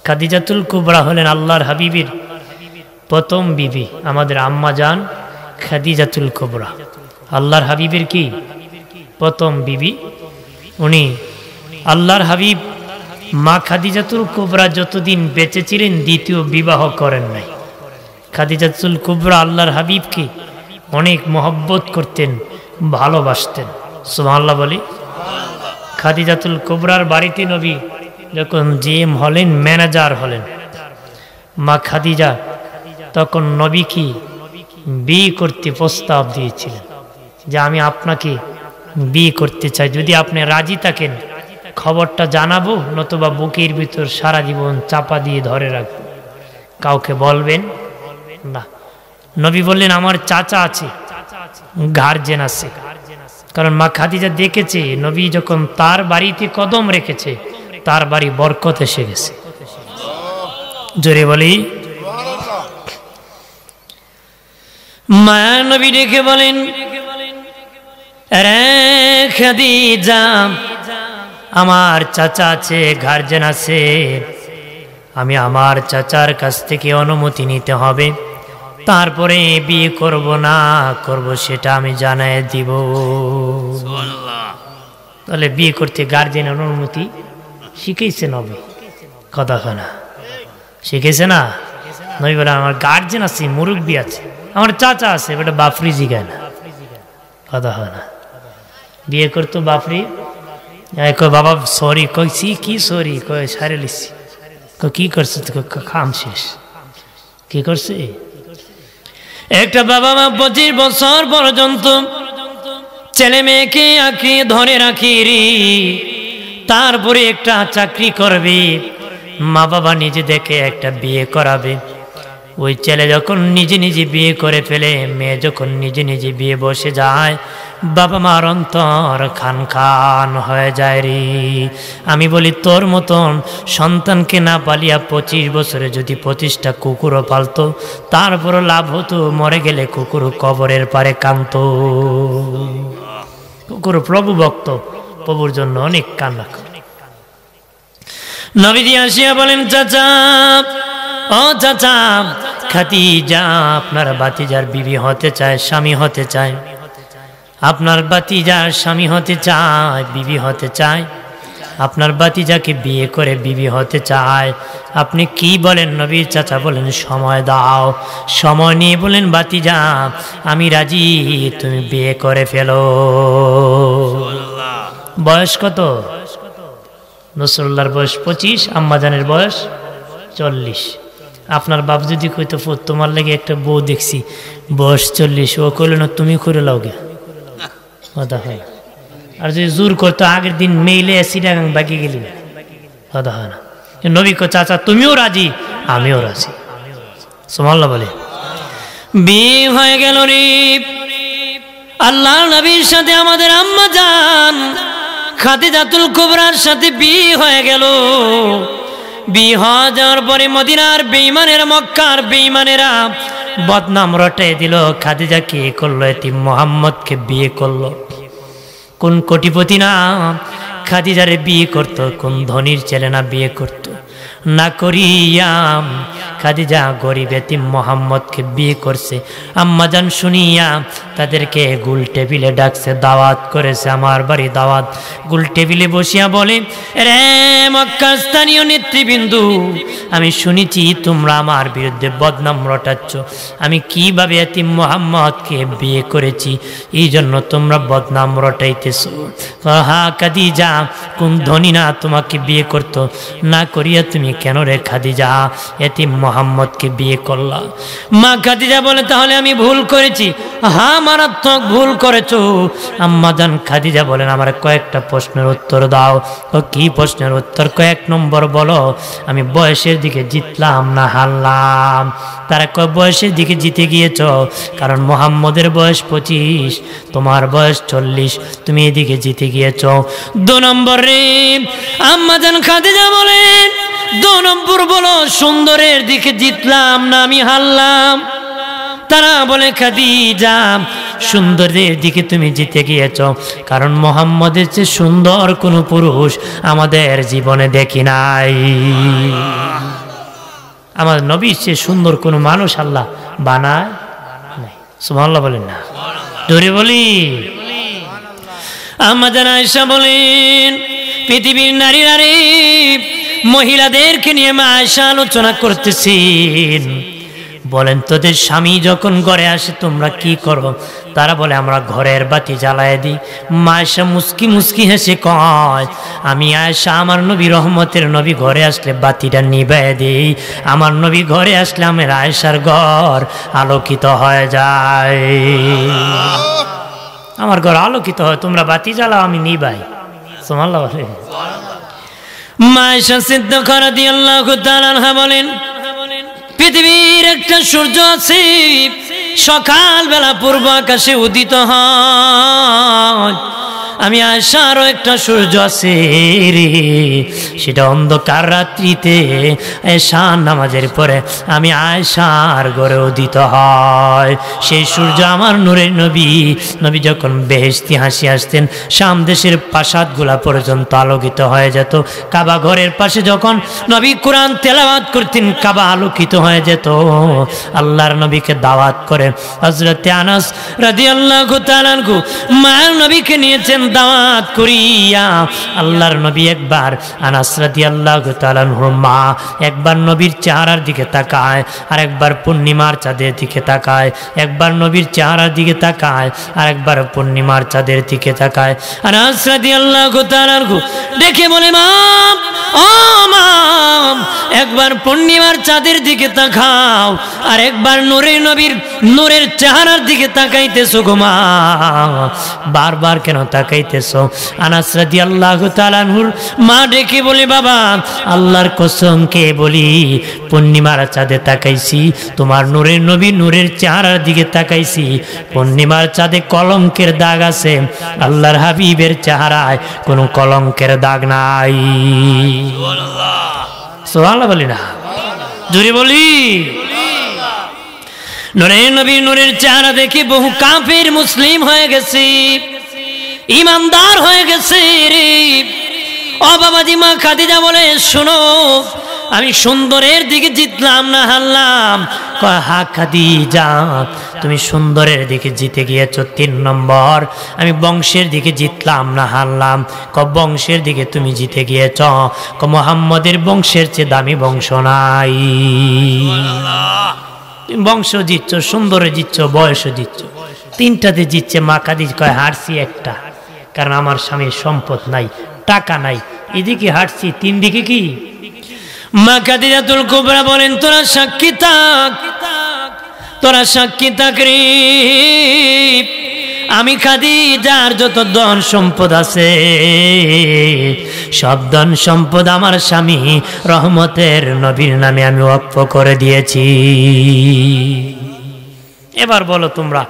খাদিজাতুল কুবরা হলেন আল্লাহর হাবিবের প্রথম বিবি, আমাদের আম্মা জান খাদিজাতুল কুবরা আল্লাহর হাবিবের কি প্রথম বিবি। উনি আল্লাহর হাবিব মা খাদিজাতুল কুবরা যতদিন বেঁচে ছিলেন দ্বিতীয় বিবাহ করেন নাই। খাদিজাতুল কুবরা আল্লাহর হাবিবকে অনেক মহব্বত করতেন, ভালোবাসতেন। সুবহানাল্লাহ বলি। খাদিজাতুল কুবরার বাড়িতে নবী যখন জিএম হলেন, ম্যানেজার হলেন, মা খাদিজা তখন নবীকে বিয়ে করতে প্রস্তাব দিয়েছিলেন যে আমি আপনাকে বিয়ে করতে চাই, যদি আপনি রাজি থাকেন খবরটা জানাবো, নতুবা বুকের ভিতর সারা জীবন চাপা দিয়ে ধরে রাখবো, কাউকে বলবেন না। নবী বললেন আমার চাচা আছে, গার্জেন আছে। কারণ মা খাদিজা দেখেছে নবী যখন তার বাড়িতে কদম রেখেছে তার বাড়ি বরকত এসে গেছে। জোরে বলি। মায়া নবী ডেকে বলেন, রে খাদিজা, আমার চাচা আছে, গার্জেন আছে, আমি আমার চাচার কাছ থেকে অনুমতি নিতে হবে, তারপরে বিয়ে করব না করব সেটা আমি জানাই দিব। তাহলে বিয়ে করতে গার্জেন অনুমতি শিখেছে নবী, কথাখানা শিখেছে না। নবী বলে আমার গার্জেন আছে, মুরব্বী আছে, আমার চাচা আছে, বেটা বাফরি জিগায় না, কথাখানা। বিয়ে করতো বাফরি, কয় বাবা সরি, কইছি কি সরি, কয় সারে লিখছি, কি করছে, খাম শেষ, কি করছে। একটা বাবা মা 25 বছর পর্যন্ত ছেলে মেয়েকে আঁকড়িয়ে ধরে রাখি রে, তারপরে একটা চাকরি করবে, মা বাবা নিজে দেখে একটা বিয়ে করাবে। ওই ছেলে যখন নিজে নিজে বিয়ে করে ফেলে, মেয়ে যখন নিজে নিজে বিয়ে বসে যায়, বাবা মার অন্তর খান খান হয়ে যায় রে। আমি বলি তোর মতন সন্তানকে না পালিয়া 25 বছরে যদি 25টা কুকুরও পালতো তারপরও লাভ হতো, মরে গেলে কুকুর কবরের পারে কাঁদত। কুকুর প্রভু ভক্ত, প্রভুর জন্য অনেক কান্না করে। নবীজি আসিয়া বলেন, চাচা, ও চাচা, খাদিজা আপনার বাতিজার বিবি হতে চায়, স্বামী হতে চায়, আপনার বাতিজার স্বামী হতে চায়, বিবি হতে চায়, আপনার বাতিজাকে বিয়ে করে বিবি হতে চায়। আপনি কি বলেন নবী? চাচা বলেন সময় দাও। সময় নিয়ে বলেন বাতিজা আমি রাজি, তুমি বিয়ে করে ফেলো। বয়স কত? নসরুল্লাহর বয়স 25, আম্মাজানের বয়স 40। আপনার বাপ যদি কইতো তোমার লাগে একটা বউ দেখছি বয়স 40, ও কইল না তুমি করে লাও গে, কথা হয়। আর যদি জোর করতো আগের দিন মেইলে সিটাগাং বাকি গেলি, কথা হয় না। নবী কো চাচা তুমিও রাজি, আমিও রাজি। সুবহানাল্লাহ বলে। বিয়ে হয়ে গেল রে আল্লাহর নবীর সাথে আমাদের আম্মা জান খাদিজাতুল কুবরার সাথে বিয়ে হয়ে গেল। বিয়ে হয়ে যাওয়ার পরে মদিনার বেঈমানেরা, মক্কার বেঈমানেরা বদনাম রটে দিল। খাদিজাকে করলো এতিম মুহাম্মদকে বিয়ে করলো। কোন কোটিপতি না খাদিজারে বিয়ে করতো, কোন ধনীর ছেলে না বিয়ে করতো না করিয়া খাদিজা গরিব এতিম মুহাম্মদকে বিয়ে করছে। আম্মাজান শুনিয়া তাদেরকে গোল টেবিলে ডাকছে, দাওয়াত করেছে, আমার বাড়ি দাওয়াত। গোল টেবিলে বসিয়া বলে, রে মক্কা স্থানীয় নেতৃবৃন্দু, আমি শুনেছি তোমরা আমার বিরুদ্ধে বদনাম রটাচ্ছ, আমি কিভাবে এতিম মুহাম্মদকে বিয়ে করেছি, এই জন্য তোমরা বদনাম রটাইতেছ। হা খাদিজা কোন ধনী না তোমাকে বিয়ে করতো, না করিয়া তুমি কেন রে খাদিজা এতিম মুহাম্মদকে বিয়ে করলা? মা খাদিজা বলে, তাহলে আমি ভুল করেছি। হ্যাঁ মারাত্মক ভুল করেছো। আম্মাজান খাদিজা বলেন, আমার কয়েকটা প্রশ্নের উত্তর দাও। ও কি প্রশ্নের উত্তর? কয়েক নম্বর বলো, আমি বয়সের দিকে জিতলাম না হারলাম? তারা কয় বয়সের দিকে জিতে গিয়েছ, কারণ মুহাম্মদের বয়স 25, তোমার বয়স 40, তুমি এদিকে জিতে গিয়েছ। 2 নম্বর রে আম্মাজান খাদিজা বলেন, 2 নম্বর বলো, সুন্দরের দিকে জিতলাম না আমি হারলাম? তারা বলে, খাদিজা সুন্দরের দিকে তুমি জিতে গিয়েছ, কারণ মুহাম্মদের চেয়ে সুন্দর কোনো পুরুষ আমাদের জীবনে দেখি নাই। আমার নবীর চেয়ে সুন্দর কোনো মানুষ আল্লাহ বানায় নাই। সুবহানাল্লাহ বলেন না, জোরে বলি। আম্মা জান আয়েশা বলেন, পৃথিবীর নারীরা রে, মহিলাদেরকে নিয়ে মা আয়েশা আলোচনা করতেছেন। বলেন, তোদের স্বামী যখন ঘরে আসে তোমরা কি করো? তারা বলে, আমরা ঘরের বাতি জ্বালায় দিই। মা আয়েশা মুস্কি মুস্কি হেসে কয়, আমি আয়েশা আমার নবী রহমতের নবী ঘরে আসলে বাতিটা নিভায় দিই। আমার নবী ঘরে আসলে আমার আয়েশার ঘর আলোকিত হয়ে যায়, আমার ঘর আলোকিত হয়। তোমরা বাতি জ্বালাও, আমি নিভাই। সুবহানাল্লাহ বলে। মা আয়েশা সিদ্দিকা রাদিয়াল্লাহু তাআলা আনহা বলেন, পৃথিবীর একটা সূর্য আছে, সকালবেলা পূর্ব আকাশে উদিত হয়। আমি আয়েশারও একটা সূর্য আছে রে, সেটা অন্ধকার রাত্রিতে এশার নামাজের পরে আমি আয়েশার ঘরে উদিত হয়। সেই সূর্য আমার নূরের নবী, নবী যখন বেহেশতি হাসি আসতেন, শাম দেশের প্রাসাদগুলা পর্যন্ত আলোকিত হয়ে যেত। কাবা ঘরের পাশে যখন নবী কোরআন তেলাওয়াত করতেন, কাবা আলোকিত হয়ে যেত। আল্লাহর নবীকে দাওয়াত করে হযরত আনাস রাদিয়াল্লাহু তাআলা আনহু মায়ের নবীকে নিয়েছেন দাওয়াত করিয়া। আল্লাহর নবী একবার, আনাস রাদিয়াল্লাহু তাআলা আনহুর মা একবার নবীর চেহারার দিকে তাকায়, আর একবার পূর্ণিমার চাঁদের দিকে তাকায়। একবার নবীর চেহারার দিকে তাকায়, আর একবার পূর্ণিমার চাঁদের দিকে তাকায়। আনাস রাদিয়াল্লাহু তাআলা আনহু দেখে বলে, মা, ও মা, একবার পূর্ণিমার চাঁদের দিকে তাকাও, আর একবার নূরের নবীর নূরের চেহারার দিকে তাকাইতেছো গো মা, বারবার কেন তাকাইতেছো? আনাস রাদিয়াল্লাহু তাআলা আনহুর মা ডেকে বলে, বাবা, আল্লাহর কসম কে বলি, পূর্ণিমার চাঁদে তাকাইছি, তোমার নূরের নবী নূরের চেহারার দিকে তাকাইছি। পূর্ণিমার চাঁদে কলঙ্কের দাগ আছে, আল্লাহর হাবিবের চেহারায় কোনো কলঙ্কের দাগ নাই। সুবহানাল্লাহ বলি না, জোরে বলি। নূরের নবী নূরের চেহারা দেখে বহু কাফির মুসলিম হয়ে গেছে, ইমানদার হয়ে গেছে রে। ও বাবাজি, মা খাদিজা বলে, শোনো, আমি সুন্দরের দিকে জিতলাম না হারলাম? কয়, হা খাদিজা, তুমি সুন্দরের দিকে জিতে গিয়েছো 3 নম্বর। আমি বংশের দিকে জিতলাম না হারলাম? ক বংশের দিকে তুমি জিতে গিয়েছ। ক মুহাম্মদের বংশের চেয়ে দামি বংশ নাই। বংশ জিতছ, সুন্দরে জিতছ, বয়সও জিতছ, 3টাতে জিতছে। মা খাদিজা কয়, হারছি একটা, কারণ আমার স্বামীর সম্পদ নাই, টাকা নাই। এদিকে হারছি, 3 দিকে কি? মা খাদিজাতুল কুবরা বলেন, তোরা সাক্ষী থাক, তোরা সাক্ষী থাক রে, আমি খাদিজার যত ধন সম্পদ আছে, সব ধন সম্পদ আমার স্বামী রহমতের নবীর নামে আমি ওয়াকফ করে দিয়েছি। এবার বলো তোমরা,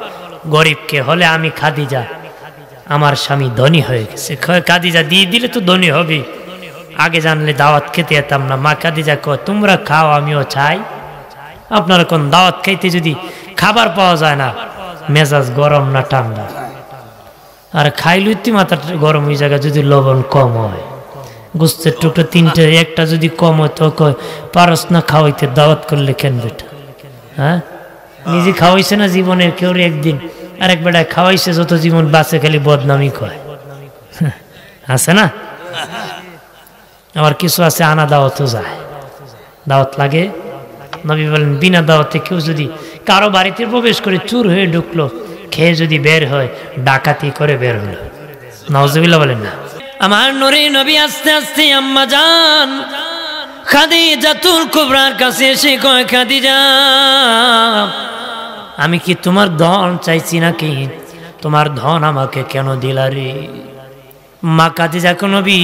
গরিবকে হলে আমি খাদিজা, আমার স্বামী ধনী হয়ে গেছে, খাদিজা দিয়ে দিলে তো ধনী হবে। আগে জানলে দাওয়াত খেতে যেতাম না। মা খাদিজা কয়, তোমরা খাও, আমিও চাই। আপনারা কোন দাওয়াত খাইতে যদি খাবার পাওয়া যায় না, মেজাজ গরম না ঠান্ডা? আর খাইলে মাথা গরম হয়ে জায়গা, যদি লবণ কম হয়, গোস্তের টুকটা 3টে, একটা যদি কম হয় তো কয়, পারস না খাওয়াইতে, দাওয়াত করলে কেন বেটা? হ্যাঁ, নিজে খাওয়াইছে না জীবনের কেউ একদিন, আরেক বেটায় খাওয়াইছে, যত জীবন বাঁচে খালি বদনামি কয়, আছে না? আবার কিছু আছে আনা দাওয়াতও যায়, দাওয়াত লাগে। নবী বলেন, বিনা দাওয়াতে কেউ যদি কারো বাড়িতে প্রবেশ করে চুর হয়ে ঢুকলো, খেয়ে যদি বের হয়, ডাকাতি করে বের হলো, নাউজুবিল্লাহ বলেন না। আমার নূরে নবী আস্তে আস্তে আম্মা জান খাদিজাতুল কুবরার কাছে এসে কয়, খাদিজা, আমি কি তোমার ধন চাইছি নাকি? তোমার ধন আমাকে কেন দিলা রে? মা খাদিজা কো, নবী,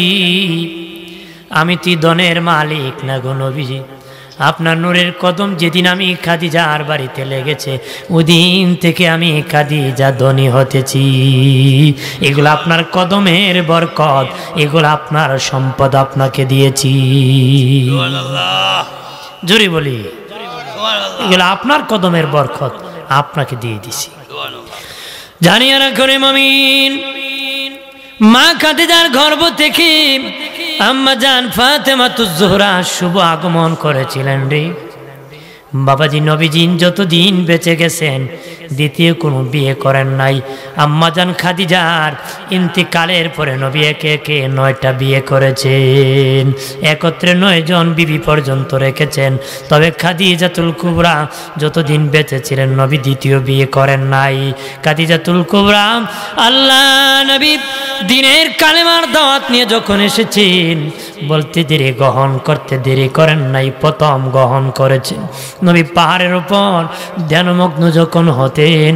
আমি তুই ধনের মালিক না গো নবীজি। আপনার নূরের কদম যেদিন আমি খাদিজার বাড়িতে লেগেছে, ওদিন থেকে আমি খাদিজা ধনী হতেছি। এগুলো আপনার কদমের বরকত, এগুলো আপনার সম্পদ, আপনাকে দিয়েছি। জোরে বলি, এগুলো আপনার কদমের বরকত, আপনাকে দিয়ে দিছি। জানিয়ে রাখো রে মুমিন, মা খাদিজার গর্ভ থেকে আম্মা জান ফাতেমাতুজ জোহরা শুভ আগমন করেছিলেন রে। বাবাজি নবীজি যতদিন বেঁচে গেছেন দ্বিতীয় কোনো বিয়ে করেন নাই। আম্মাজান খাদিজার ইন্তিকালের পরে নবী একে একে 9টা বিয়ে করেছেন, একত্রে 9 জন বিবি পর্যন্ত রেখেছেন। তবে খাদিজাতুল কুবরা যতদিন বেঁচে ছিলেন নবী দ্বিতীয় বিয়ে করেন নাই। খাদিজাতুল কুবরা আল্লাহ নবী দিনের কালেমার দাওয়াত নিয়ে যখন এসেছেন বলতে দেরি গ্রহণ করতে দেরি করেন নাই, প্রথম গ্রহণ করেছেন। নবী পাহাড়ের উপর ধ্যানমগ্ন যখন হতেন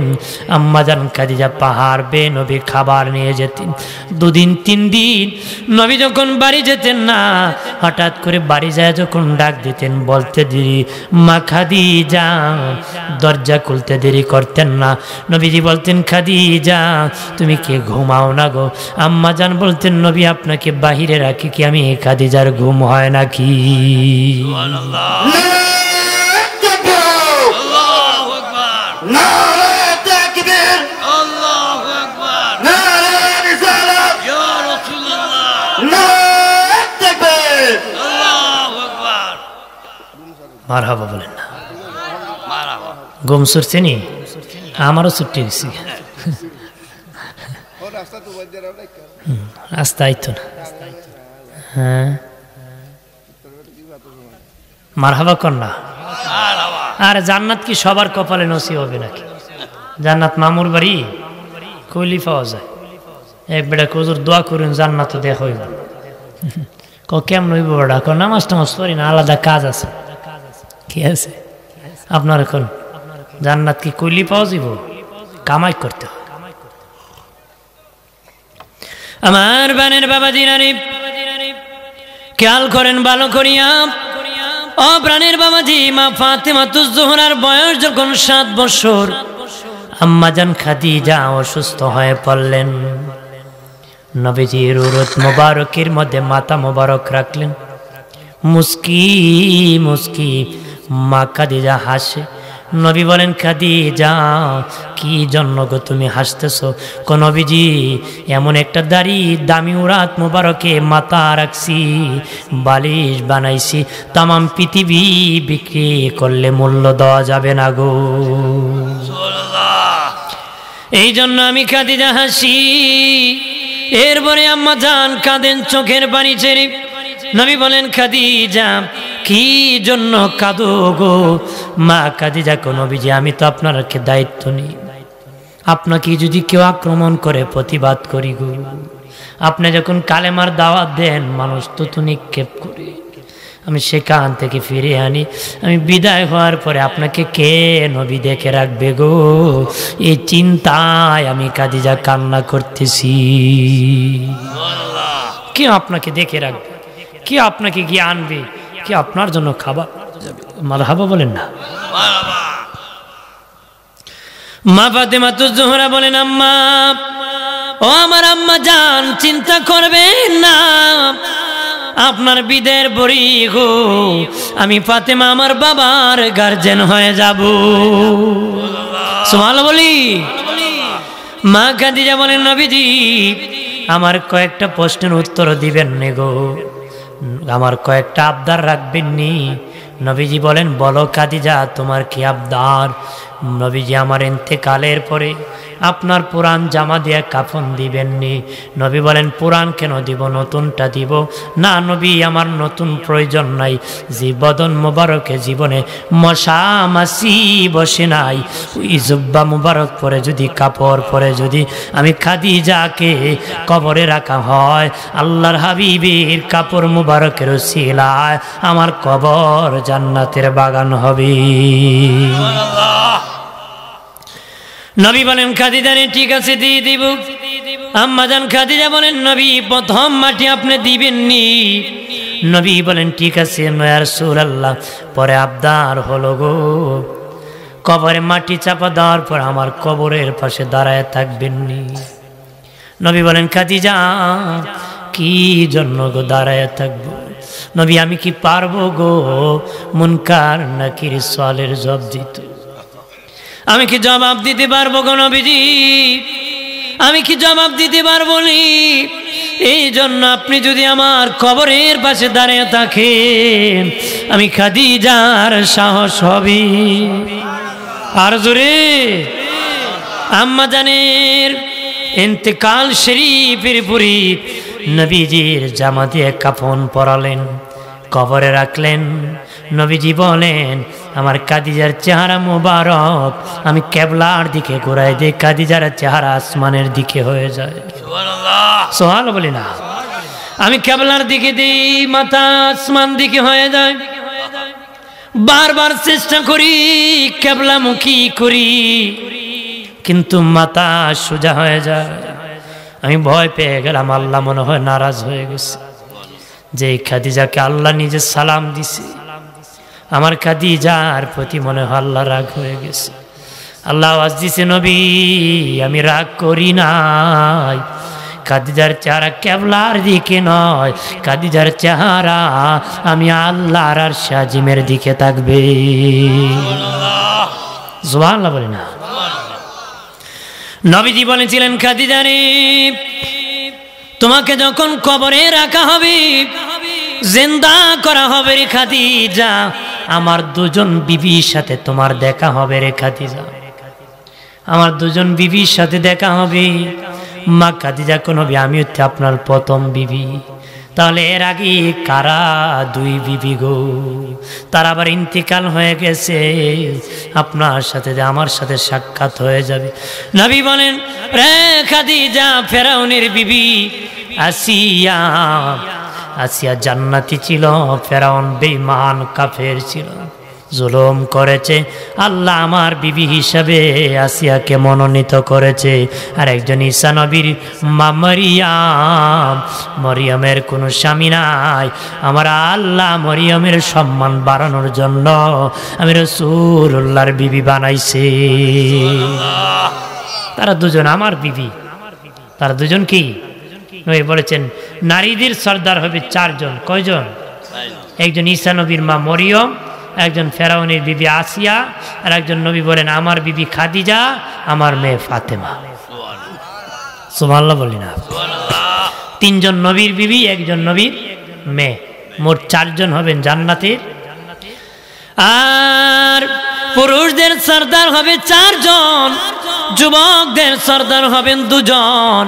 আম্মাজান খাদিজা পাহাড় বেয়ে নবী খাবার নিয়ে যেতেন। 2 দিন 3 দিন নবী যখন বাড়ি যেতেন না, হঠাৎ করে বাড়ি যায় যখন ডাক দিতেন বলতে দেরি মা খাদিজা, দরজা খুলতে দেরি করতেন না। নবীজি বলতেন খাদিজা তুমি কি ঘুমাও না গো? আম্মাজান বলতেন নবী আপনাকে বাহিরে রাখি কি আমি খাদিজার ঘুম হয় নাকি? মারহাবা বলেন না। ঘুম ছুটছে নি? আমারও ছুটি গেছি। রাস্তা আইতো না। হ্যাঁ মারহাবা কর না। আর জান্নাত কি সবার কপালে নসিব হবে নাকি? জান্নাত মামুর বাড়ি কইলি পাওয়া যায়। এক বেটা হুজুর দোয়া করুন জান্নাত দেখা হইব। কেমন হইব বেটা? নামাজ টামাজ পড়ি না, আলাদা কাজ আছে। কি আছে আপনার? এখন জান্নাত কি কইলি পাওয়া যাব? কামাই করতে হয়। আমার বানের বাবা জিনারি খেয়াল করেন ভালো করিয়া। ও প্রাণের বাবাজি, মা ফাতেমাতুজ জোহরার বয়স যখন 7 বছর আম্মাজান খাদিজা অসুস্থ হয়ে পড়লেন। নবীজির উরত মোবারকের মধ্যে মাথা মোবারক রাখলেন। মুস্কি মুস্কি মা খাদিজা হাসে। নবী বলেন খাদিজা কি জন্য গো তুমি হাসতেছো? নবীজি এমন একটা দাড়ি দামি উরাত মোবারকে মাথা রাখছি, বালিশ বানাইছি, তামাম পৃথিবী বিক্রি করলে মূল্য দেওয়া যাবে না গো। এই জন্য আমি খাদিজা হাসি। এরপরে আম্মা জান কাঁদেন চোখের পানি ছেড়ে। নবী বলেন খাদিজা কি জন্য কাঁদো গো? মা খাদিজা কো নবীজি আমি তো আপনাকে দায়িত্ব নিই, আপনাকে যদি কেউ আক্রমণ করে প্রতিবাদ করি গো। আপনি যখন কালেমার দাওয়াত দেন মানুষ তো নিক্ষেপ করে, আমি সেখান থেকে ফিরে আনি। আমি বিদায় হওয়ার পরে আপনাকে কে নবী দেখে রাখবে গো? এই চিন্তায় আমি খাদিজা কান্না করতেছি। কে আপনাকে দেখে রাখবে? কে আপনাকে গিয়ে আনবে? কে আপনার জন্য খাবার? মারহাবা বলেন না। মা ফাতেমাতুজ জোহরা বলেন আম্মা, ও আমার আম্মা জান চিন্তা করবেন না, আপনার বিদের বড়ি গো আমি ফাতেমা আমার বাবার গার্জেন হয়ে যাব। সুবহানাল্লাহ বলি। মা খাদিজা বলেন নবীজি আমার কয়েকটা প্রশ্নের উত্তর দিবেন নে গো, আমার কয়েকটা আবদার রাখবেন নি? নবীজি বলেন বলো খাদিজা তোমার কি আবদার? নবীজি আমার ইন্তেকালের পরে আপনার পুরান জামা দিয়ে কাফন দিবেননি। নবী বলেন পুরান কেন দিব, নতুনটা দিব। না নবী আমার নতুন প্রয়োজন নাই, যে বদন মোবারকে জীবনে মশা মাছি বসে নাই ওই জুব্বা মোবারক পরে যদি কাপড় পরে যদি আমি খাদিজাকে কবরে রাখা হয় আল্লাহর হাবিবের কাপড় মোবারকের উসিলায় আমার কবর জান্নাতের বাগান হবে। নবী বলেন খাদিজা ঠিক আছে দিয়ে দিব। আম্মা জান খাদিজা বলেন নবী প্রথম মাটি আপনি দিবেননি। নবী বলেন ঠিক আছে ইয়া রাসূলুল্লাহ, পরে আবদার হলো গো কবরে মাটি চাপা দেওয়ার পর আমার কবরের পাশে দাঁড়ায় থাকবেননি। নবী বলেন খাদিজা কি জন্য গো দাঁড়ায় থাকবো? নবী আমি কি পারবো গো মুনকার নাকির সওয়ালের জবাব দিতে? আমি কি জবাব দিতে পারবো গো নবীজি? আমি কি জবাব দিতে পারবো নি? এই জন্য আপনি যদি আমার কবরের পাশে দাঁড়িয়ে থাকেন আমি খাদিজার সাহস হবে। আর জোরে আম্মা জানের ইন্তেকাল শরীফের পরে নবীজির জামা দিয়ে কাফন পরালেন, কবরে রাখলেন। নবীজি বলেন আমার খাদিজার চেহারা মোবারক আমি কেবলার দিকে ঘুরাই দিই, খাদিজার চেহারা আসমানের দিকে হয়ে যায়। সুবহানাল্লাহ বলি না, আমি কেবলার দিকে দিই, মাথা আসমান দিকে হয়ে যায়। বারবার চেষ্টা করি কেবলামুখী করি, কিন্তু মাথা সোজা হয়ে যায়। আমি ভয় পেয়ে গেলাম, আল্লাহ মনে হয় নারাজ হয়ে গেছে যে খাদিজাকে আল্লাহ নিজে সালাম দিছে, আমার খাদিজার প্রতি মনে হয় আল্লাহ রাগ হয়ে গেছে। আল্লাহ আওয়াজ দিছে নবী আমি রাগ করি নাই, খাদিজার চেহারা কেবলার দিকে নয়, খাদিজার চেহারা আমি আল্লাহর আরশ আজিমের দিকে থাকবে। সুবহানাল্লাহ বলে না। নবীজি বলেছিলেন খাদিজা রে তোমাকে যখন কবরে রাখা হবে, জিন্দা করা হবে রে খাদিজা, আমার দুজন বিবির সাথে তোমার দেখা হবে রে খাদিজা, আমার দুজন বিবির সাথে দেখা হবে। মা খাদিজা কোন নবী আমি হচ্ছে আপনার প্রথম বিবি। তাহলে এর আগে কারা দুই বিবি গো? তারা আবার ইন্তিকাল হয়ে গেছে, আপনার সাথে আমার সাথে সাক্ষাৎ হয়ে যাবে। নবী বলেন রে খাদিজা ফেরাউনের বিবি আসিয়া, আসিয়া জান্নাতি ছিল, ফেরাউন বেঈমান কাফের ছিল, জুলুম করেছে। আল্লাহ আমার বিবি হিসাবে আসিয়াকে মনোনীত করেছে। আর একজন ঈসা নবীর মা মরিয়াম, মরিয়মের কোনো স্বামী নাই, আমার আল্লাহ মরিয়মের সম্মান বাড়ানোর জন্য আমি রাসূলুল্লাহর বিবি বানাইছে। তারা দুজন আমার বিবি, তারা দুজন কি নবী বলেছেন নারীদের সর্দার হবে চারজন। কয়জন? একজন ঈসা নবীর মা মরিয়ম, একজন ফেরাউনের বিবি আসিয়া, আর একজন নবী বলেন আমার বিবি খাদিজা, আমার মেয়ে ফাতেমা। সুবহানাল্লাহ বলি না। তিনজন নবীর বিবি, একজন নবীর মেয়ে, মোট চারজন হবেন জান্নাতের। আর পুরুষদের সর্দার হবে চারজন, যুবকদের সর্দার হবেন দুজন।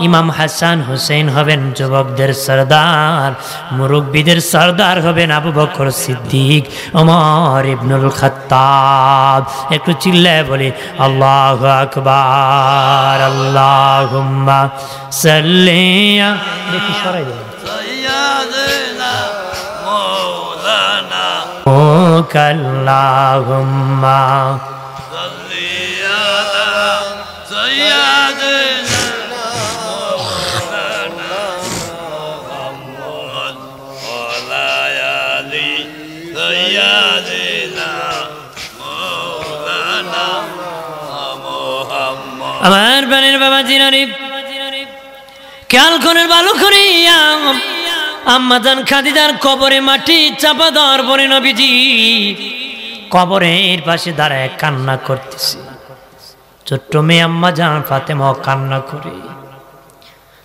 ইমাম হাসান হুসেন হবেন যুবকদের সর্দার, মুরব্বীদের সর্দার হবেন আবু বকর সিদ্দিক, ওমর ইবনুল খাত্তাব। একটু চিল্লায় বলি আল্লাহু আকবার। আল্লাহুম্মা সাল্লি দেখি সরাই দেন আল্লাহুম্মা আমার বানের বাবা জিনারি খেয়াল করেন ভালো করে, আম্মা জান খাদিজার কবরে মাটি চাপা দেওয়ার পরে নবীজি কবরের পাশে দাঁড়ায় কান্না করতেছে। ছোট্ট মেয়ে আম্মা জান ফাতেমা কান্না করে।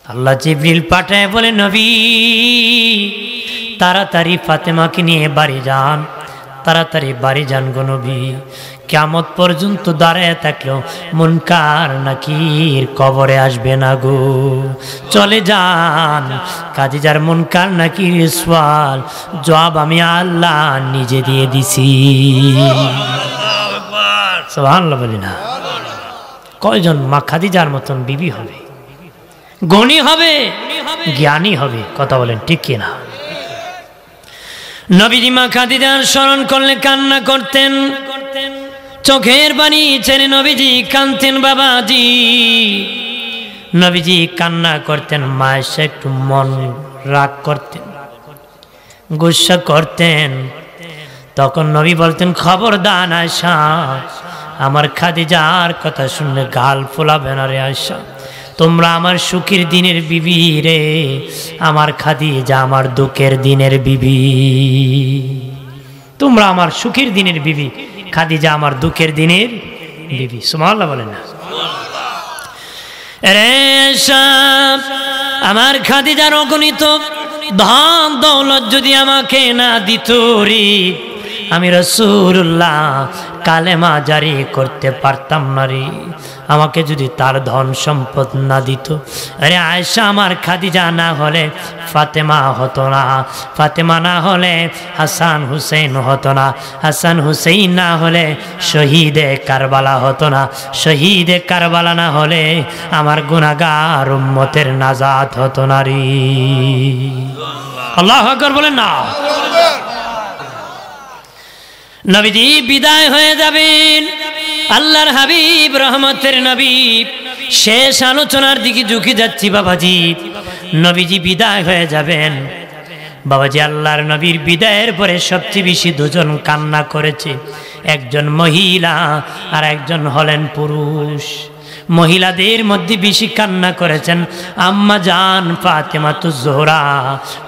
আল্লাহ জিবরিল পাঠায় বলে নবী তাড়াতাড়ি ফাতেমাকে নিয়ে বাড়ি যান, তাড়াতাড়ি বাড়ি যান গো নবী। কিয়ামত পর্যন্ত দাঁড়ায় থাকলেও মুনকার নাকির কবরে আসবে না গো, চলে যান। খাদিজার মুনকার নাকির সওয়াল জবাব আমি আল্লাহ নিজে দিয়ে দিছি। সুবহানাল্লাহ বলি না। কয়জন মা খাদিজার মতন বিবি হবে? গুণী হবে, জ্ঞানী হবে। কথা বলেন ঠিক কিনা? নবীজি মা খাদিজার স্মরণ করলে কান্না করতেন, চোখের পানি ছেড়ে নবীজি কাঁদতেন। বাবাজি নবীজি কান্না করতেন, মা এসে একটু মন রাগ করতেন, গুসা করতেন। তখন নবী বলতেন খবরদার আয়েশা, আমার খাদিজার কথা শুনলে গাল ফোলাবে না রে আয়েশা, তোমরা আমার সুখের দিনের বিবি রে, আমার খাদিজা আমার দুঃখের দিনের বিবি। তোমরা আমার সুখের দিনের বিবি, খাদিজা আমার দুঃখের দিনের বিবি। সুবহানাল্লাহ বলেন না। রে আয়েশা আমার খাদিজার অগণিত ধন দৌলত যদি আমাকে না দিত রে, আমি রাসূলুল্লাহ কালেমা জারি করতে পারতাম না রে। আমাকে যদি তার ধন সম্পদ না দিত, আরে আয়েশা আমার খাদিজা না হলে ফাতেমা হতো না, ফাতেমা না হলে হাসান হুসেন হতো না, হাসান হুসেন না হলে শহীদে কারবালা হতো না, শহীদে কারবালা না হলে আমার গুনাহগার উম্মতের নাজাত হতো না রে। আল্লাহু আকবার বলেন না। নবীজি বিদায় হয়ে যাবেন, আল্লাহর হাবিব রহমতের নবী। শেষ আলোচনার দিকে ঝুঁকে যাচ্ছি বাবাজি। নবীজি বিদায় হয়ে যাবেন। বাবাজি, আল্লাহর নবীর বিদায়ের পরে সবচেয়ে বেশি দুজন কান্না করেছে, একজন মহিলা আর একজন হলেন পুরুষ। মহিলাদের মধ্যে বেশি কান্না করেছেন আম্মা জান ফাতেমাতুজ জোহরা।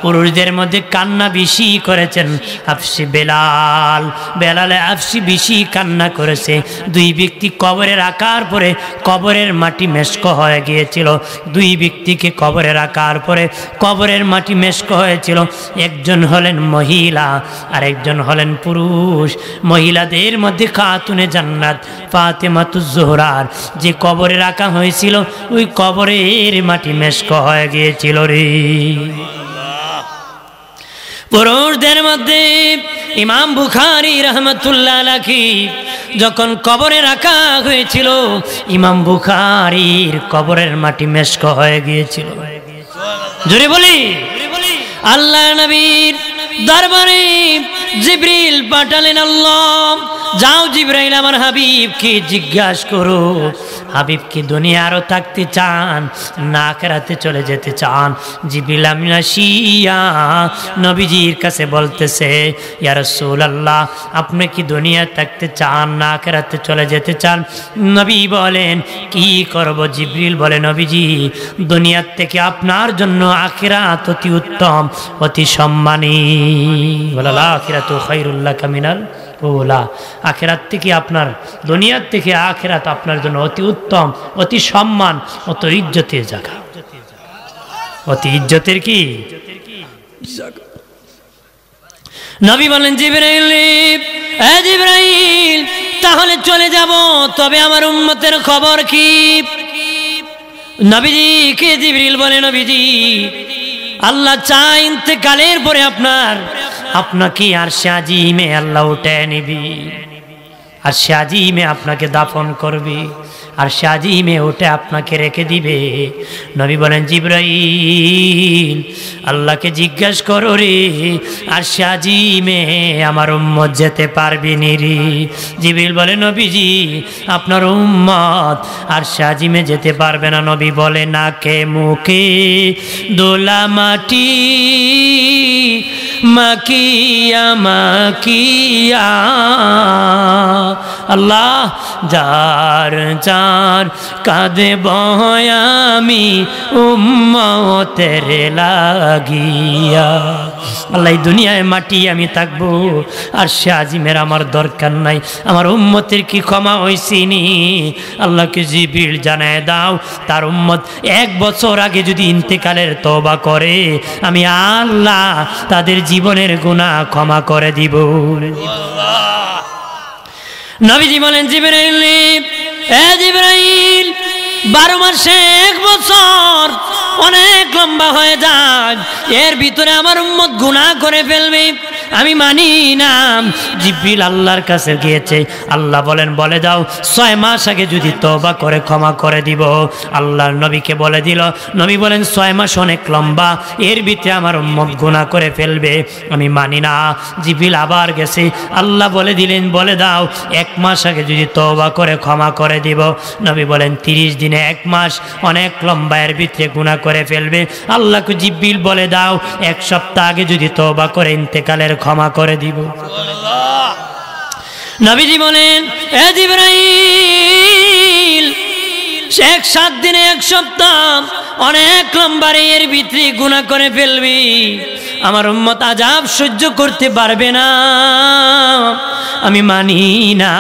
পুরুষদের মধ্যে কান্না বেশি করেছেন আফসি বেলাল। বেলালে আফসি বেশি কান্না করেছে। দুই ব্যক্তি কবরে রাখার পরে কবরের মাটি মেশক হয়ে গিয়েছিল। দুই ব্যক্তিকে কবরে রাখার পরে কবরের মাটি মেশক হয়েছিল। একজন হলেন মহিলা আর একজন হলেন পুরুষ। মহিলাদের মধ্যে খাতুনে জান্নাত ফাতেমাতুজ জোহরার যে কবরে রাখা হয়েছিল, ওই কবরের মাটি মেশক হয়ে গিয়েছিল রে। পুরুষদের মধ্যে ইমাম বুখারী রাহমাতুল্লাহ আলাইহি যখন কবরে রাখা হয়েছিল, ইমাম বুখারীর কবরের মাটি মেশক হয়ে গিয়েছিল। জোরে বলি, আল্লাহ নবীর দরবারে জিবরিল পাঠালেন, আল্লাহ যাও জিবরাইল আমার হাবিবকে জিজ্ঞাসা করো, হাবিব কি দুনিয়া আরো থাকতে চান না আখিরাতে চলে যেতে চান? জিবরিল আমিনাশিয়া নবীজির কাছে বলতেছে, ইয়া রাসূলুল্লাহ আপনি কি দুনিয়া থাকতে চান না আখিরাতে চলে যেতে চান? নবী বলেন কি করব? জিবরিল বলে, নবীজি দুনিয়ার থেকে আপনার জন্য আখিরাত অতি উত্তম, অতি সম্মানী। ওয়াল আখিরাতু খায়রুল লাকা মিনাল ওলা। আখিরাত থেকে আপনার, দুনিয়ার থেকে আখিরাত আপনার জন্য অতি উত্তম, অতি সম্মান, অত ইজ্জতের জায়গা, অতি ইজ্জতের কি জায়গা। নবী বলেন, জিবরাইল এ জিবরাইল তাহলে চলে যাব, তবে আমার উম্মতের খবর কি? নবীজি কে জিবরিল বলে, নবীজি আল্লাহ চায় ইন্তেকালের পরে আপনাকে আরশে আজিমে আল্লাহ উঠে নিবি, আরশে আজিমে আপনাকে দাফন করবি, আরশে আজিমে উঠে আপনাকে রেখে দিবে। নবী বলেন, জিবরাইল আল্লাহকে জিজ্ঞাসা করো রে, আরশে আজিমে আমার উম্মত যেতে পারবি নি রে? জিবরিল বলে, নবীজি আপনার উম্মত আরশে আজিমে যেতে পারবে না। নবী বলে, নাকে মুখে দোলা মাটি মাকিয়া মাকিয়া আল্লাহ যার যার কাঁদে বয়ামি উম্মতের লাগিয়া। আল্লাহ এই দুনিয়ায় মাটি আমি থাকবো, আর সে আজিমের আমার দরকার নাই, আমার উম্মতের কি ক্ষমা হইছিনি? আল্লাহকে জিবরিল জানায় দাও, তার উম্মত 1 বছর আগে যদি ইন্তেকালের তওবা করে, আমি আল্লাহ তাদের জীবনের গুনাহ ক্ষমা করে দিব। নবীজি বলেন, জিবরাইল এ জিবরাইল 12 মাসে 1 বছর অনেক লম্বা হয়ে যায়, এর ভিতরে আমার উম্মত গুনাহ করে ফেলবে, আমি মানি না। জিবরিল আল্লাহর কাছে গিয়েছে, আল্লাহ বলেন বলে দাও 6 মাস আগে যদি তওবা করে ক্ষমা করে দিব। আল্লাহর নবীকে বলে দিল, নবী বলেন 6 মাস অনেক লম্বা, এর ভিতরে আমার উম্মত গুনাহ করে ফেলবে, আমি মানি না। জিবরিল আবার গেছে, আল্লাহ বলে দিলেন বলে দাও 1 মাস আগে যদি তওবা করে ক্ষমা করে দিব। নবী বলেন 30 দিনে 1 মাস অনেক লম্বা, এর ভিতরে গুনাহ করে ফেলবে। আল্লাহকে জিবরিল বলে দাও 1 সপ্তাহ আগে যদি তওবা করে ইন্তেকালের ক্ষমা করে দিব। নবীজি বলেন, এ জিবরাইল 7 দিনে 1 সপ্তাহ অনেক লম্বা, এর ভিতরে গুনাহ করে ফেলবি, আমার উম্মত আযাব সহ্য করতে পারবে না। আমি মানি না।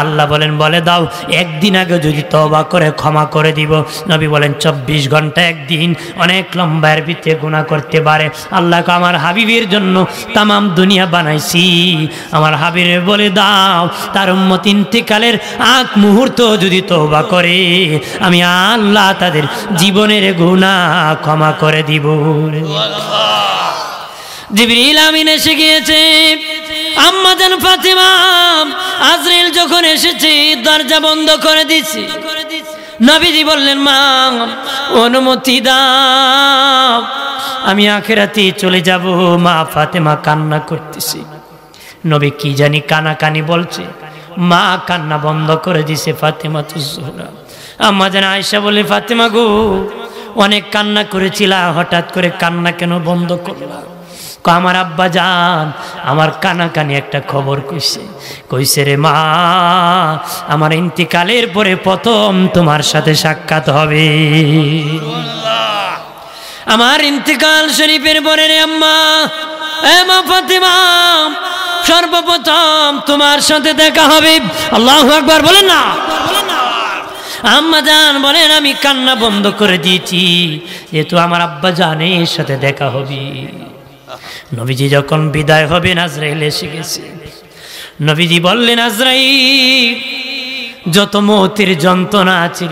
আল্লাহ বলেন বলে দাও একদিন আগে যদি তওবা করে ক্ষমা করে দিব। নবী বলেন 24 ঘন্টা একদিন অনেক লম্বার ভিতরে গুনাহ করতে পারে। আল্লাহকে আমার হাবিবের জন্য তামাম দুনিয়া বানাইছি, আমার হাবিবে বলে দাও তার উম্মত ইন্তেকালের আগ মুহূর্ত যদি তওবা করে আমি আল্লাহ তাদের জীবনের গুনাহ ক্ষমা করে দিব। জিবরিল আমিন এসে গিয়েছে। আম্মা জান ফাতেমা আজরাইল যখন এসেছে দরজা বন্ধ করে দিয়েছে। নবীজি বললেন মা অনুমতি দাও আমি আখিরাতে চলে যাব। মা ফাতেমা কান্না করতেছে। নবী কি জানি কানাকানি বলছে, মা কান্না বন্ধ করে দিছে ফাতেমা তুজ জোহরা। আম্মা জান আয়েশা বলে ফাতেমা গো অনেক কান্না করেছিলা, হঠাৎ করে কান্না কেন বন্ধ করলা? আমার আব্বা জান আমার কানাকানি একটা খবর কইছে রে মা আমার ইন্তিকালের পরে প্রথম তোমার সাথে সাক্ষাৎ হবে। আমার ইন্তিকাল শরীফের পরে রে আম্মা এ মা ফাতেমা সর্বপ্রথম তোমার সাথে দেখা হবে। আল্লাহু আকবার বলেন না। আম্মা জান বলেন আমি কান্না বন্ধ করে দিয়েছি যেহেতু আমার আব্বা জানের সাথে দেখা হবে। নবীজি যখন বিদায় হবেন আজরাইল এসে গেছে। নবীজি বললেন আজরাইল যত মৌতের যন্ত্রণা আছে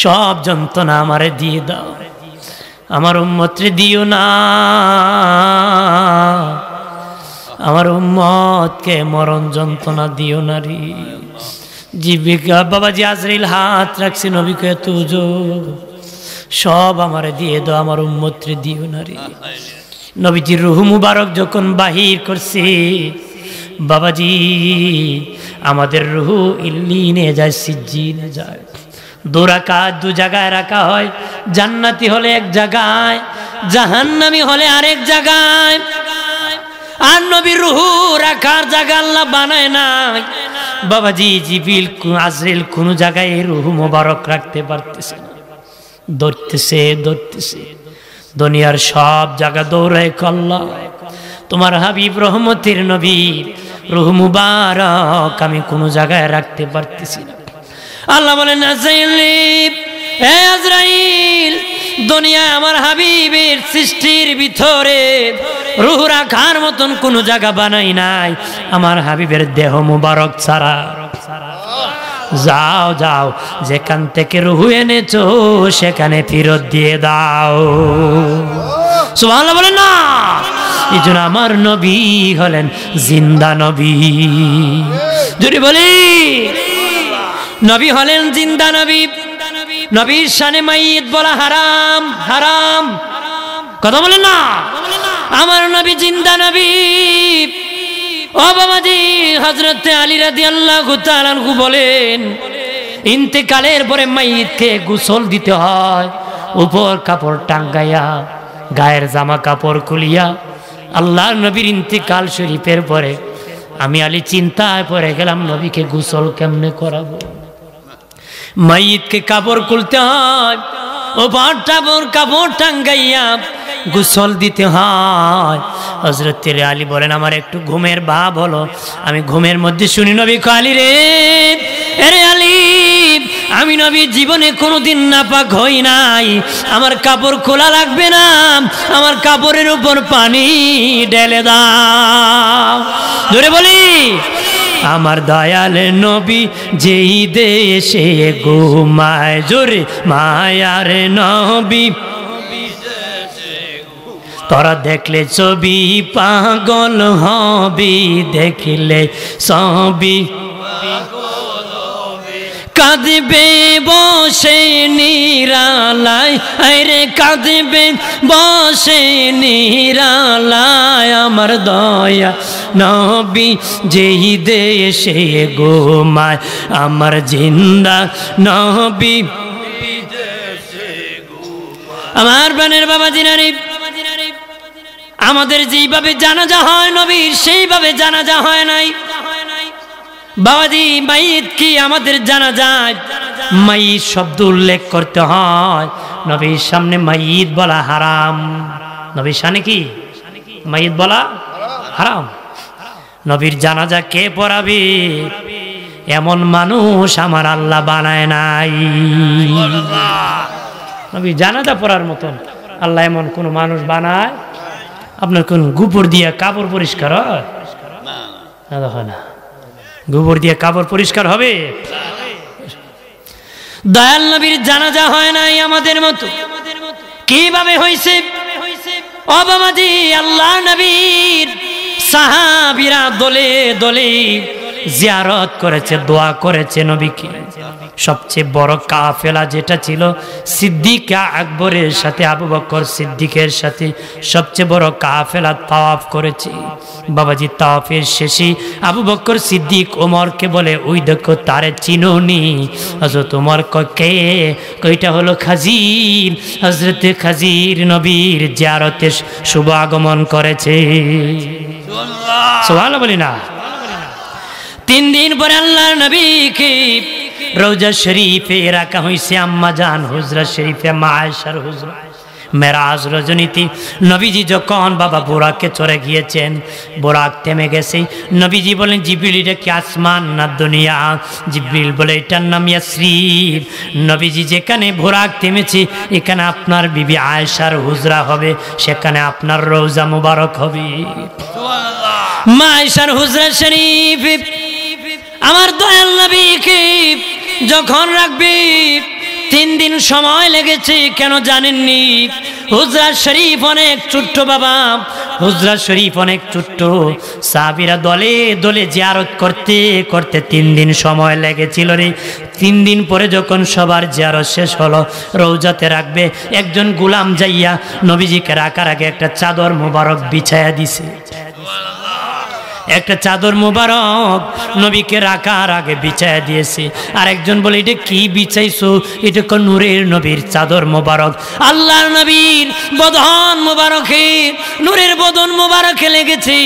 সব যন্ত্রণা আমারে দিয়ে দাও, আমার উম্মতরে দিও না, আমার উম্মতকে মরণ যন্ত্রণা দিও না রে। জীবিকা বাবাজি আজরাইল হাত রাখছে নবীকে তুজো সব আমারে দিয়ে দাও, আমার উম্মতরে দিও না রে। নবীজির রূহ মুবারক যখন বাহির করছে বাবাজি আমাদের রূহ ইল্লিনে যায় সিজ্জিনে যায়। দু জায়গায় রাখা হয়, জান্নাতি হলে এক জায়গায়, জাহান্নামী হলে আরেক জায়গায়। আর নবীর রূহ রাখার জায়গা আল্লাহ বানায় না বাবাজি। জিবরিল আজরাইল কোন জায়গায় রূহ মুবারক রাখতে পারতেছে না, ধরতেছে দুনিয়ার সব জায়গা দৌড়ায় আল্লাহ তোমার হাবিব রহমতের নবী রূহ মুবারক আমি কোন জায়গায় রাখতে পারতেছি না। আল্লাহ বলেন আজরাইল দুনিয়ায় আমার হাবিবের সৃষ্টির ভিতরে রূহ রাখার মতন কোন জায়গা বানাই নাই আমার হাবিবের দেহ মুবারক ছাড়া। যাও যাও যেখান থেকে রূহ এনেছো সেখানে ফেরত দিয়ে দাও। সুবহানাল্লাহ বলেন না। এই জন্য আমার নবী হলেন জিন্দা নবী। যদি বলি নবী হলেন জিন্দা নবী। নবীর শানে মাইয়িত বলা হারাম, হারাম কথা বলেন না। আমার নবী জিন্দা নবী। ও বাবাজি হযরত আলী রাদিয়াল্লাহু তাআলা আনহু বলেন ইন্তেকালের পরে মাইয়িতকে গোসল দিতে হয়, উপর কাপড় টাঙ্গাইয়া গায়ের জামা কাপড় খুলিয়া। আল্লাহর নবীর ইন্তেকাল শরীফের পরে আমি আলী চিন্তায় পড়ে গেলাম নবীকে গোসল কেমনে করাবো। মাইয়িতকে কাপড় খুলতে হয়, উপর কাপড় টাঙ্গাইয়া গোসল দিতে হয়। হযরত আলী বলেন আমার একটু ঘুমের ভাব হলো, আমি ঘুমের মধ্যে শুনি নবী আলী রে আরে আলী আমি নবী জীবনে কোনোদিন নাপাক হই নাই, আমার কাপড় খোলা লাগবে না, আমার কাপড়ের উপর পানি ঢেলে দাও। জোরে বলি আমার দয়াল নবী যেই দেশে ঘুমায়, জোরে মায়ার নবী তোরা দেখলে ছবি পাগল হবি, দেখলে ছবি কাঁদবে বসে নিরালায়, আরে কাঁদবে বসে নিরালায় আমার দয়া নবী যেই দেশে ঘুমায়, আমার জিন্দা নবী আমার বানের বাবা জিনারি। আমাদের যেইভাবে জানাজা হয় নবীর সেইভাবে জানাজা হয় নাই বাবাজি। মাইয়িত কি আমাদের জানাজায় মাইয়িত শব্দ উল্লেখ করতে হয়, নবীর সামনে মাইয়িত বলা হারাম। নবীর সামনে কি মাইয়িত বলা হারাম। নবীর জানাজা কে পড়াবে? এমন মানুষ আমার আল্লাহ বানায় নাই। নবীর জানাজা পড়ার মতন আল্লাহ এমন কোন মানুষ বানায়? আপনার কোন গোবর দিয়ে কাপড় পরিষ্কার হয়? না, গোবর দিয়ে কাপড় পরিষ্কার হবে? দয়াল নবীর জানাজা হয় নাই আমাদের মতো। কিভাবে হয়েছে? ও বাবাজি, আল্লাহ নবীর সাহাবীরা দলে দলে জিয়ারত করেছে, দোয়া করেছে নবীকে। সবচেয়ে বড় কাফেলা যেটা ছিল সিদ্দিক আকবরের সাথে, আবু বকর সিদ্দিকের সাথে সবচেয়ে বড় কাফেলা তাওয়াফ করেছে। বাবাজি, তাওয়াফের শেষে আবু বকর সিদ্দিক ওমরকে বলে, ওই দেখো তারে চিনোনি? হযরত ওমর কে? কইটা হলো খাজির। হযরতে খাজির নবীর জিয়ারতে শুভ আগমন করেছে। সুবহানাল্লাহ বলি না? 3 দিন পরে আল্লাহর নবীকে রওজা শরীফে রাখা হয়েছে। আম্মা জান হুজরা শরীফে, মা আয়েশার হুজরা। মেরাজ রজনীতি নবীজি যখন বাবা বোরাকে চড়ে গিয়েছেন, বোরাক থেমে গেছে। নবীজি বলেন, জিবরিল এটা কি আসমান না দুনিয়া? জিবরিল বলে, এটার নাম ইয়াসরিব। নবীজি যেখানে বোরাক থেমেছে এখানে আপনার বিবি আয়েশার হুজরা হবে, সেখানে আপনার রওজা মুবারক হবে। মা আয়েশার হুজরা শরীফ আমার দয়াল নবীকে যখন রাখবে 3 দিন সময় লেগেছে। কেন জানেননি? হুজরা শরীফ অনেক ছোট্ট বাবা, হুজরা শরীফ অনেক ছোট্ট। সাহাবীরা দলে দলে জিয়ারত করতে করতে 3 দিন সময় লেগেছিল রে। 3 দিন পরে যখন সবার জিয়ারত শেষ হলো, রওজাতে রাখবে, একজন গোলাম যাইয়া নবীজিকে রাখার আগে একটা চাদর মোবারক বিছায়া দিছে। একটা চাদর মোবারক নবীকে রাখার আগে বিছায়া দিয়েছে। আর একজন বলে, এটা কি বিছাইছো? এটা কোন নূরের নবীর চাদর মোবারক। আল্লাহর নবীর বদন মোবারকে, নূরের বদন মোবারকে লেগেছে।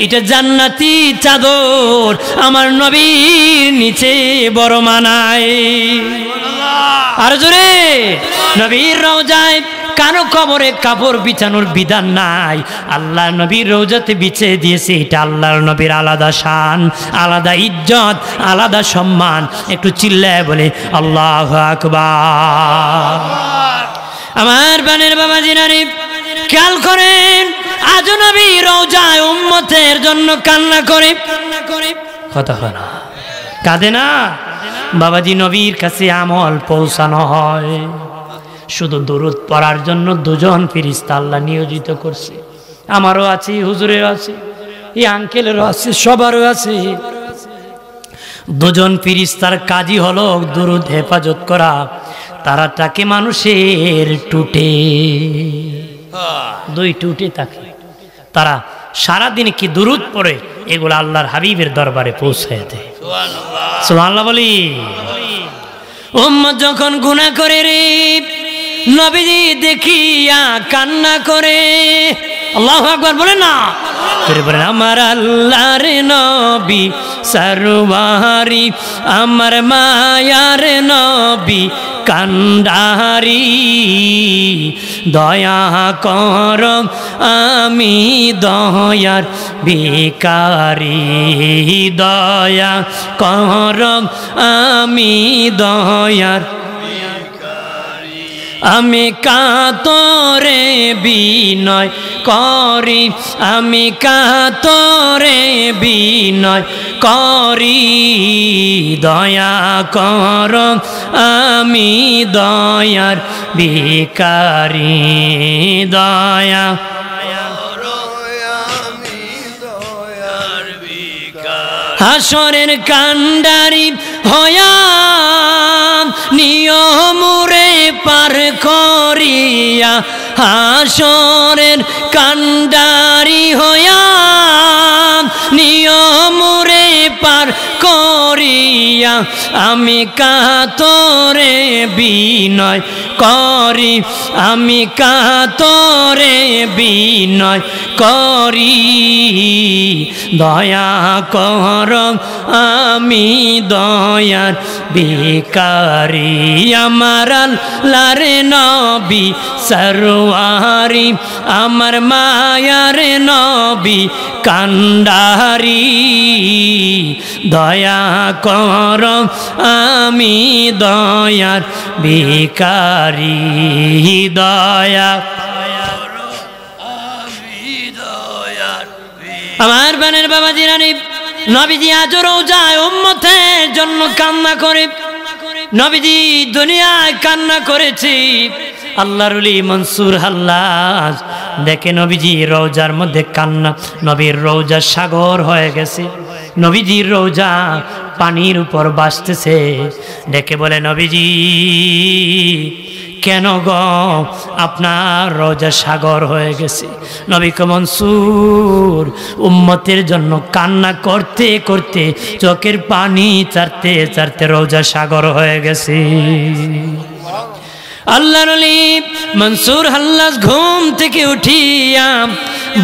এটা জান্নাতি চাদর, আমার নবীর নিচে বড় মানায়। আর জোরে, নবীর রওজায় কানো কবরে কাপড় বিছানোর বিধান নাই। আল্লাহ নবীর রওজাতে বিছিয়ে দিয়েছে। এটা আল্লাহর নবীর আলাদা শান, আলাদা ইজ্জত, আলাদা সম্মান। একটু চিল্লায় বলে আল্লাহু আকবার। আমার বানের বাবা জিনারি খেয়াল করেন, আজ নবী রওজায় উম্মতের জন্য কান্না করে। কথা হয় না? কাঁদে না? বাবাজি, নবীর কাছে আমল পৌঁছানো হয়। শুধু দরুদ পড়ার জন্য 2 জন ফেরেশতা আল্লাহ নিয়োজিত করছে। আমারও আছে, হুজুরের আছে, এই আঙ্কেলেরও আছে, সবারও আছে। 2 জন ফেরেশতার কাজই হলো দরুদ হেফাজত করা। তারা তাকে মানুষের টুটে, 2 টুটে থাকে। তারা সারাদিন কি দরুদ পড়ে, এগুলো আল্লাহর হাবিবের দরবারে পৌঁছায় দেয়। সুবহানাল্লাহ বলি। উম্মত যখন গুনাহ করে রে, নবীজি দেখিয়া কান্না করে। আল্লাহু আকবার বলেন না? বলেন, আমার আল্লাহর নবী সরওয়ারি, আমার মায়ার নবী কান্ডারি, দয়া কর আমি দয়ার ভিখারি, দয়া কর আমি দয়ার। আমি কাতরে বিনয় করি, আমি কাতরে বিনয় করি, দয়া কর আমি দয়ার ভিখারি, দয়া হাসরের কান্ডারি হয়া নিয়মরে পার করিয়া, হাসরের কান্ডারি হয়া নিয়মরে পার করিয়া আমি কাতরে বিনয় করি আমি কাতরে বিনয় করি দয়া কর আমি দয়ার ভিখারি আমার আল্লাহর নবী সরওয়ারি আমার মায়ার নবী কান্ডারি দয়া কর আমি দয়ার ভিখারি দয়া আমার বানের বাবা জিরানি নবীজি আজ রোজায় উম্মতের জন্য কান্না করে নবীজি দুনিয়ায় কান্না করেছি আল্লাহর ওলি মনসুর হাল্লাজ দেখে নবীজি রওজার মধ্যে কান্না নবীর রওজা সাগর হয়ে গেছে নবীজির রওজা পানির উপর ভাসতেছে দেখে বলে নবীজি কেন গো আপনার রওজা সাগর হয়ে গেছে নবী কে মনসুর উম্মতের জন্য কান্না করতে করতে চোখের পানি চারতে চারতে রওজা সাগর হয়ে গেছে আল্লাহর ওলি মনসুর হাল্লাজ ঘুম থেকে উঠিয়া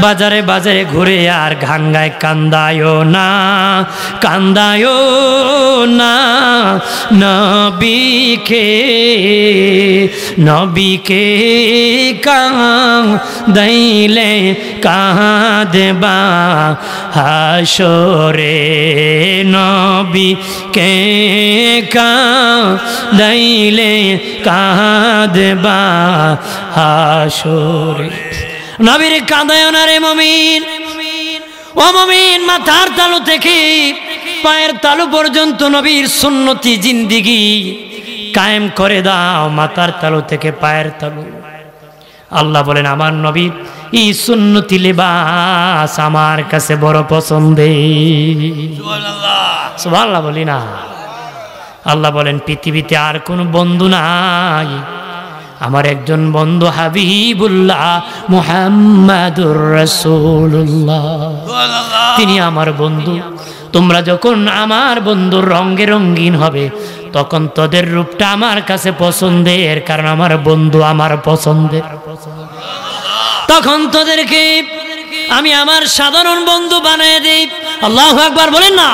বাজারে বাজারে ঘুরে আর ঘাঙ্গায় কান্দায়ও না নবীকে কাঁদাইলে কাঁদবা হাসরে নবীকে কাঁদাইলে কাঁদবা হাসরে নবীর কাঁদায় না রে মুমিন ও মুমিন মাথার তালু থেকে পায়ের তালু পর্যন্ত নবীর সুন্নতি জিন্দেগি কায়েম করে দাও মাথার তালু থেকে পায়ের তালু আল্লাহ বলেন আমার নবীর এই সুন্নতি লিবাস আমার কাছে বড় পছন্দের সুবহানাল্লাহ বলি না আল্লাহ বলেন পৃথিবীতে আর কোনো বন্ধু নাই আমার একজন বন্ধু হাবিবুল্লাহ মুহাম্মাদুর রাসূলুল্লাহ তিনি আমার বন্ধু তোমরা যখন আমার বন্ধুর রঙে রঙিন হবে তখন তোদের রূপটা আমার কাছে পছন্দের কারণ আমার বন্ধু আমার পছন্দের তখন তোদেরকে আমি আমার সাধারণ বন্ধু বানিয়ে দেই আল্লাহু আকবার বলেন না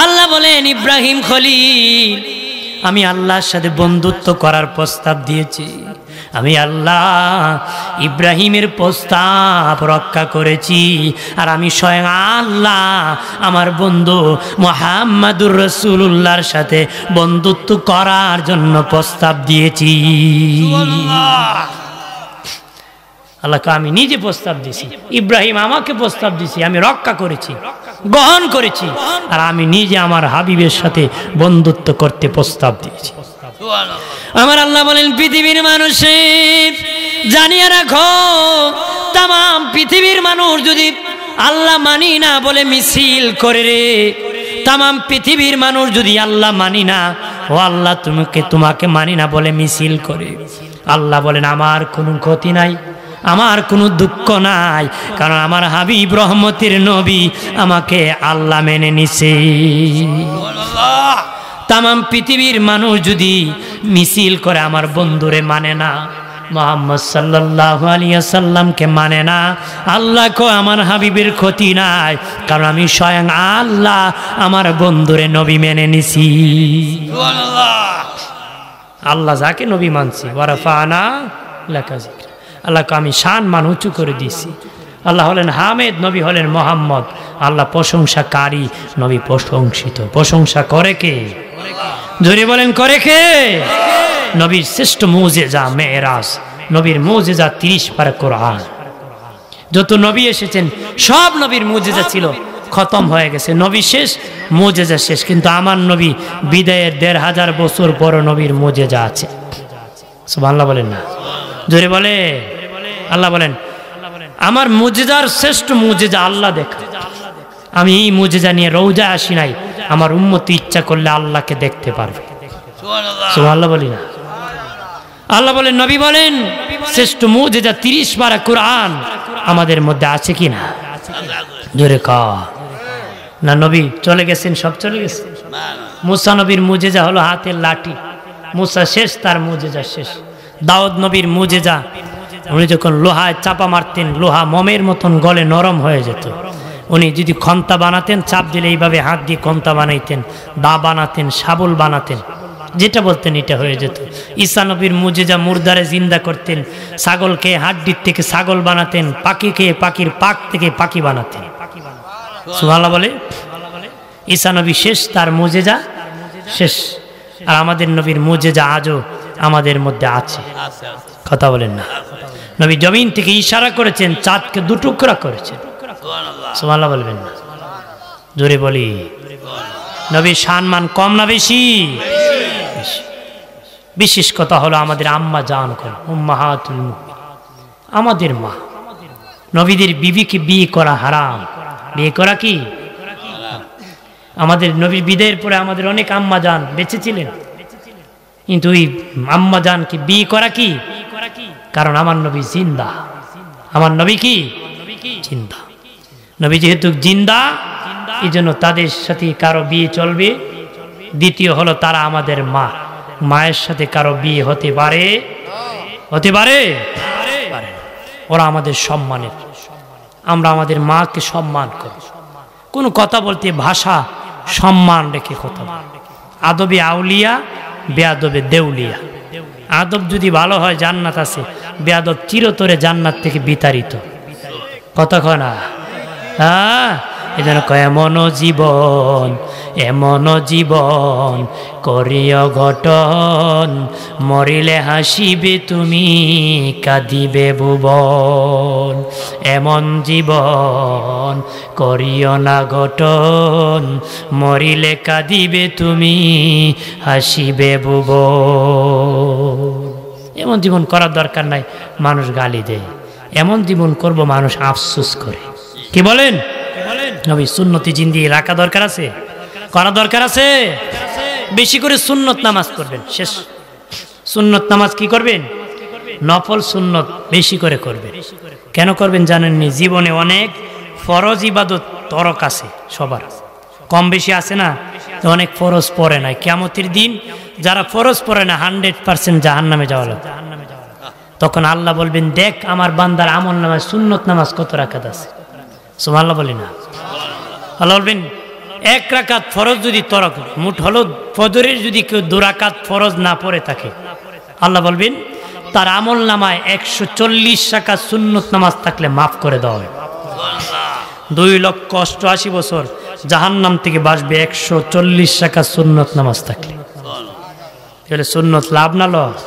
আল্লাহ বলেন ইব্রাহিম খলিল আমি আল্লাহর সাথে বন্ধুত্ব করার প্রস্তাব দিয়েছি আমি আল্লাহ ইব্রাহিমের প্রস্তাব রক্ষা করেছি আর আমি স্বয়ং আল্লাহ আমার বন্ধু মুহাম্মাদুর রাসূলুল্লাহর সাথে বন্ধুত্ব করার জন্য প্রস্তাব দিয়েছি আল্লাহকে আমি নিজে প্রস্তাব দিয়েছি ইব্রাহিম আমাকে প্রস্তাব দিয়েছি আমি রক্ষা করেছি গ্রহণ করেছি আর আমি নিজে আমার হাবিবের সাথে বন্ধুত্ব করতে প্রস্তাব দিয়েছি আমার আল্লাহ বলেন পৃথিবীর মানুষের জানিয়ে রাখো তামাম পৃথিবীর মানুষ যদি আল্লাহ মানি না বলে মিছিল করে রে তামাম পৃথিবীর মানুষ যদি আল্লাহ মানি না ও আল্লাহ তোমাকে মানি না বলে মিছিল করে আল্লাহ বলেন আমার কোনো ক্ষতি নাই আমার কোনো দুঃখ নাই কারণ আমার হাবিব রহমতের নবী আমাকে আল্লাহ মেনে নিছে তামাম পৃথিবীর মানুষ যদি মিছিল করে আমার বন্ধুরে মানে না মুহাম্মদ সাল্লাল্লাহু আলাইহি ওয়াসাল্লামকে মানে না আল্লাহ কো আমার হাবিবের ক্ষতি নাই কারণ আমি স্বয়ং আল্লাহ আমার বন্ধুরে নবী মেনে নিছি সুবহানাল্লাহ আল্লাহ যাকে নবী মানছি ওয়ারাফানা লাকা যিকরা আল্লাহকে আমি শান মান উঁচু করে দিয়েছি আল্লাহ হলেন হামিদ নবী হলেন মোহাম্মদ আল্লাহ প্রশংসাকারী নবী প্রশংসিত প্রশংসা করে কে জোরে বলেন করে কে নবীর শ্রেষ্ঠ মুজিজা মেরাজ নবীর মুজিজা 30 পারা কোরআন যত নবী এসেছেন সব নবীর মুজিজা ছিল খতম হয়ে গেছে নবী শেষ মুজিজা শেষ কিন্তু আমার নবী বিদায়ের 1500 বছর পর নবীর মুজিজা আছে সুবহানাল্লাহ বলেন না জোরে বলে আল্লাহ বলেন আমার মুজিজার শ্রেষ্ঠ মুজিজা আল্লাহ দেখা আমি এই মুজিজা নিয়ে রওজা আসি নাই আমার উম্মত ইচ্ছা করলে আল্লাহকে দেখতে পারবে সুবহানাল্লাহ বলি না আল্লাহ বলেন নবী বলেন শ্রেষ্ঠ মুজিজা 30 পারা কোরআন আমাদের মধ্যে আছে কিনা জোরে কা না নবী চলে গেছেন, সব চলে গেছে। মুসা নবীর মুজেজা হলো হাতের লাঠি, মুসা শেষ, তার মুজেজা শেষ। দাউদ নবীর মুজেজা, উনি যখন লোহায় চাপা মারতেন লোহা মোমের মতন গলে নরম হয়ে যেত। উনি যদি খন্তা বানাতেন, চাপ দিলে এইভাবে হাত দিয়ে খন্তা বানাইতেন, দা বানাতেন, শাবল বানাতেন, যেটা বলতেন এটা হয়ে যেত। ঈসা নবীর মুজেজা, মুর্দারে জিন্দা করতেন, ছাগলকে হাড্ডির থেকে ছাগল বানাতেন, পাখিকে পাখির পাক থেকে পাখি বানাতেন। সুবহানাল্লাহ বলে। ঈসা নবী শেষ, তার মুজেজা শেষ। আর আমাদের নবীর মুজেজা আজও আমাদের মধ্যে আছে। কথা বলেন না? নবী জমিন থেকে ইশারা করেছেন, চাঁদকে দুটুকরা করেছেন। সুবহানাল্লাহ বলবেন না? জোরে বলি। নবীর সম্মান কম না বেশি? বিশেষ কথা হলো আমাদের আম্মা জান করেন, উম্মাহাতুল মুমিনিন, আমাদের মা। নবীদের বিবিকে বিয়ে করা হারাম। বিয়ে করা কি? আমাদের নবীর বিদায়ের পরে আমাদের অনেক আম্মা জান বেঁচে ছিলেন, কিন্তু ওই আম্মা জানকে বিয়ে করা কি? কারণ আমার নবী জিন্দা। আমার নবী কি? জিন্দা। নবী যেহেতু জিন্দা, এই জন্য তাদের সাথে কারো বিয়ে চলবে। দ্বিতীয় হলো তারা আমাদের মা, মায়ের সাথে কারো বিয়ে হতে পারে? হতে পারে? ওরা আমাদের সম্মানের। আমরা আমাদের মাকে সম্মান করি। কোনো কথা বলতে ভাষা সম্মান রেখে কথা বলি। আদবে আউলিয়া, বেয়াদবে দেউলিয়া। আদব যদি ভালো হয় জান্নাত আছে, বেয়াদব চিরতরে জান্নাত থেকে বিতাড়িত। কথা কয় না? হ্যাঁ, এজন্য কয় এমন জীবন, এমন জীবন করিও ঘটন, মরিলে হাসিবে তুমি, কাঁদিবে ভুবন। এমন জীবন করিও না ঘটন, মরিলে কাঁদিবে তুমি, হাসিবে ভুবন। এমন জীবন করার দরকার নাই, মানুষ গালি দেয়। এমন জীবন করব মানুষ আফসোস করে। কি বলেন? নবী সুন্নতি জিন্দিগি রাখা দরকার আছে, করা দরকার আছে। বেশি করে সুন্নত নামাজ করবেন। শেষ। সুন্নত নামাজ কি করবেন? নফল সুন্নত বেশি করে করবেন। কেন করবেন জানেননি? জীবনে অনেক ফরজ ইবাদত তরক আছে, সবার কম বেশি আছে না? অনেক ফরজ পড়ে নাই। কিয়ামতের দিন যারা ফরজ পড়ে না 100% জাহান্নামে যাওয়া লাগবে। তখন আল্লাহ বলবেন, দেখ আমার বান্দার আমল নামাজ সুন্নত নামাজ কত রাকাত আছে। সুবহানাল্লাহ বলি না? আল্লাহ বলবেন, এক রাকাত ফরজ যদি তরক, মুঠ হলো ফজরের যদি কেউ 2 রাকাত ফরজ না পড়ে থাকে, আল্লাহ বলবেন তার আমল নামায় 140 রাকাত সুন্নত নামাজ থাকলে মাফ করে দেওয়া হয়। 2,88,000 বছর জাহান্নাম থেকে বাঁচবে 140 রাকাত সুন্নত নামাজ থাকলে। তাহলে সুন্নত লাভ না লস?